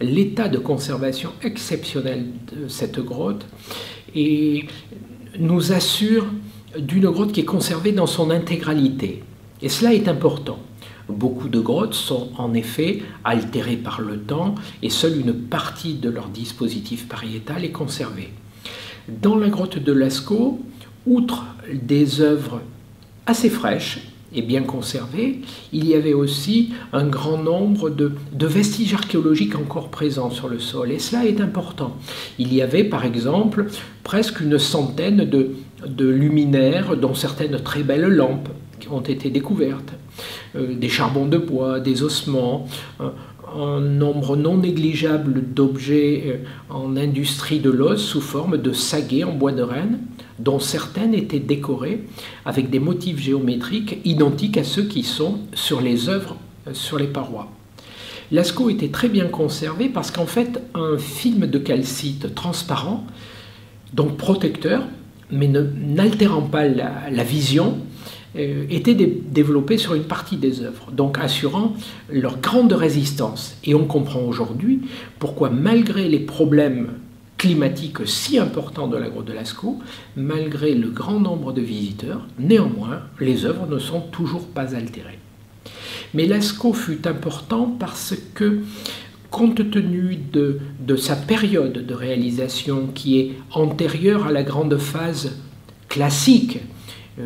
l'état de conservation exceptionnel de cette grotte et nous assure d'une grotte qui est conservée dans son intégralité. Et cela est important. Beaucoup de grottes sont en effet altérées par le temps et seule une partie de leur dispositif pariétal est conservée. Dans la grotte de Lascaux, outre des œuvres assez fraîches et bien conservées, il y avait aussi un grand nombre de vestiges archéologiques encore présents sur le sol. Et cela est important. Il y avait par exemple presque une centaine de luminaires, dont certaines très belles lampes qui ont été découvertes, des charbons de bois, des ossements, un nombre non négligeable d'objets en industrie de l'os sous forme de saguets en bois de renne, dont certaines étaient décorées avec des motifs géométriques identiques à ceux qui sont sur les œuvres sur les parois. Lascaux était très bien conservé parce qu'en fait, un film de calcite transparent, donc protecteur, mais n'altérant pas la vision, était développé sur une partie des œuvres, donc assurant leur grande résistance. Et on comprend aujourd'hui pourquoi, malgré les problèmes climatiques si importants de la grotte de Lascaux, malgré le grand nombre de visiteurs, néanmoins, les œuvres ne sont toujours pas altérées. Mais Lascaux fut important parce que, compte tenu de sa période de réalisation qui est antérieure à la grande phase classique,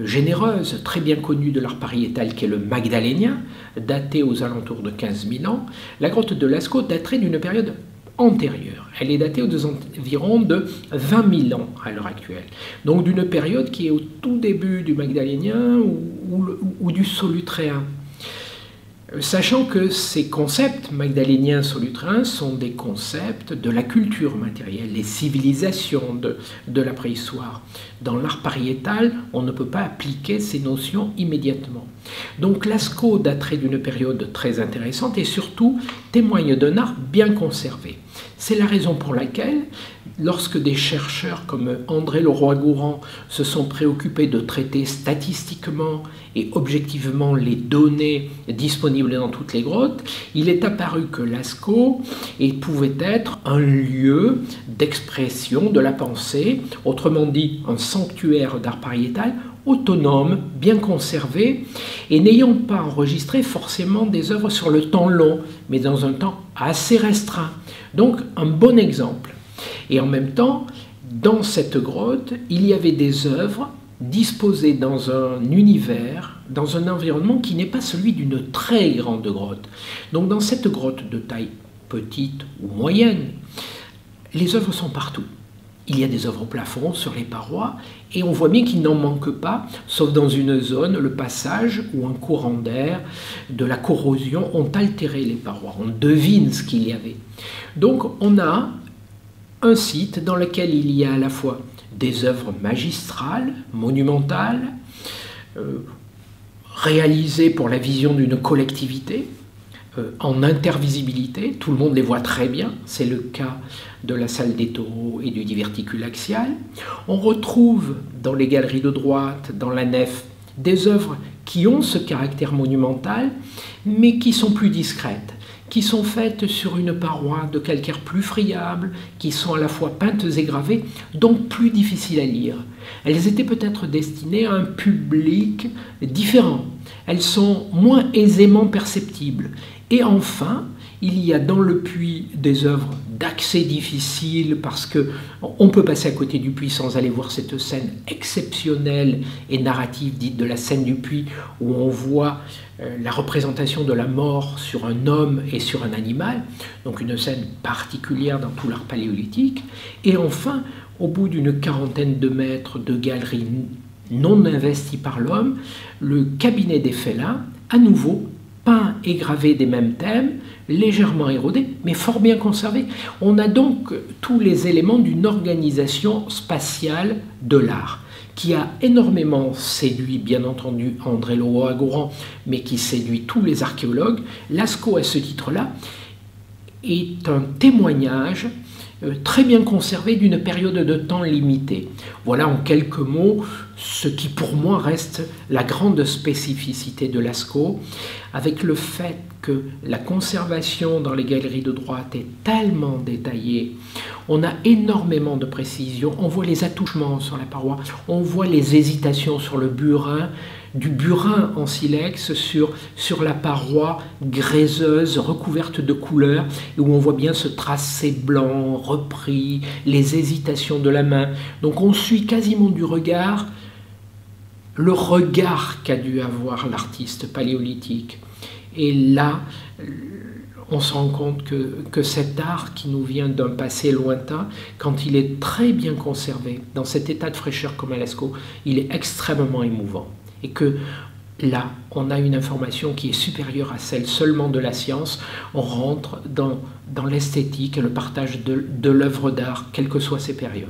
généreuse, très bien connue de l'art pariétal, qui est le magdalénien, daté aux alentours de 15 000 ans, la grotte de Lascaux daterait d'une période antérieure. Elle est datée aux environs de 20 000 ans à l'heure actuelle. Donc d'une période qui est au tout début du magdalénien ou du solutréen. Sachant que ces concepts magdaléniens solutréens sont des concepts de la culture matérielle, les civilisations de la préhistoire. Dans l'art pariétal, on ne peut pas appliquer ces notions immédiatement. Donc Lascaux daterait d'une période très intéressante et surtout témoigne d'un art bien conservé. C'est la raison pour laquelle, lorsque des chercheurs comme André Leroy-Gourhan se sont préoccupés de traiter statistiquement et objectivement les données disponibles dans toutes les grottes, il est apparu que Lascaux pouvait être un lieu d'expression de la pensée, autrement dit un sanctuaire d'art pariétal autonome, bien conservé, et n'ayant pas enregistré forcément des œuvres sur le temps long, mais dans un temps assez restreint. Donc un bon exemple. Et en même temps, dans cette grotte, il y avait des œuvres disposées dans un univers, dans un environnement qui n'est pas celui d'une très grande grotte. Donc dans cette grotte de taille petite ou moyenne, les œuvres sont partout. Il y a des œuvres au plafond, sur les parois, et on voit bien qu'il n'en manque pas, sauf dans une zone, le passage où un courant d'air, de la corrosion ont altéré les parois. On devine ce qu'il y avait. Donc on a un site dans lequel il y a à la fois des œuvres magistrales, monumentales, réalisées pour la vision d'une collectivité, en intervisibilité, tout le monde les voit très bien, c'est le cas de la salle des taureaux et du diverticule axial. On retrouve dans les galeries de droite, dans la nef, des œuvres qui ont ce caractère monumental, mais qui sont plus discrètes, qui sont faites sur une paroi de calcaire plus friable, qui sont à la fois peintes et gravées, donc plus difficiles à lire. Elles étaient peut-être destinées à un public différent. Elles sont moins aisément perceptibles. Et enfin, il y a dans le puits des œuvres d'accès difficile parce qu'on peut passer à côté du puits sans aller voir cette scène exceptionnelle et narrative dite de la scène du puits où on voit la représentation de la mort sur un homme et sur un animal, donc une scène particulière dans tout l'art paléolithique. Et enfin, au bout d'une quarantaine de mètres de galerie non investie par l'homme, le cabinet des félins, à nouveau peint et gravé des mêmes thèmes, légèrement érodé, mais fort bien conservé. On a donc tous les éléments d'une organisation spatiale de l'art, qui a énormément séduit, bien entendu, André Leroy-Gourhan, mais qui séduit tous les archéologues. Lascaux, à ce titre-là, est un témoignage très bien conservé d'une période de temps limitée. Voilà en quelques mots ce qui pour moi reste la grande spécificité de Lascaux, avec le fait que la conservation dans les galeries de droite est tellement détaillée. On a énormément de précision. On voit les attouchements sur la paroi, on voit les hésitations sur le burin, du burin en silex sur la paroi gréseuse, recouverte de couleurs, et où on voit bien ce tracé blanc repris, les hésitations de la main. Donc on suit quasiment du regard le regard qu'a dû avoir l'artiste paléolithique. Et là, on se rend compte que cet art qui nous vient d'un passé lointain, quand il est très bien conservé, dans cet état de fraîcheur comme à Lascaux, il est extrêmement émouvant. Et que là, on a une information qui est supérieure à celle seulement de la science. On rentre dans l'esthétique et le partage de l'œuvre d'art, quelles que soient ses périodes.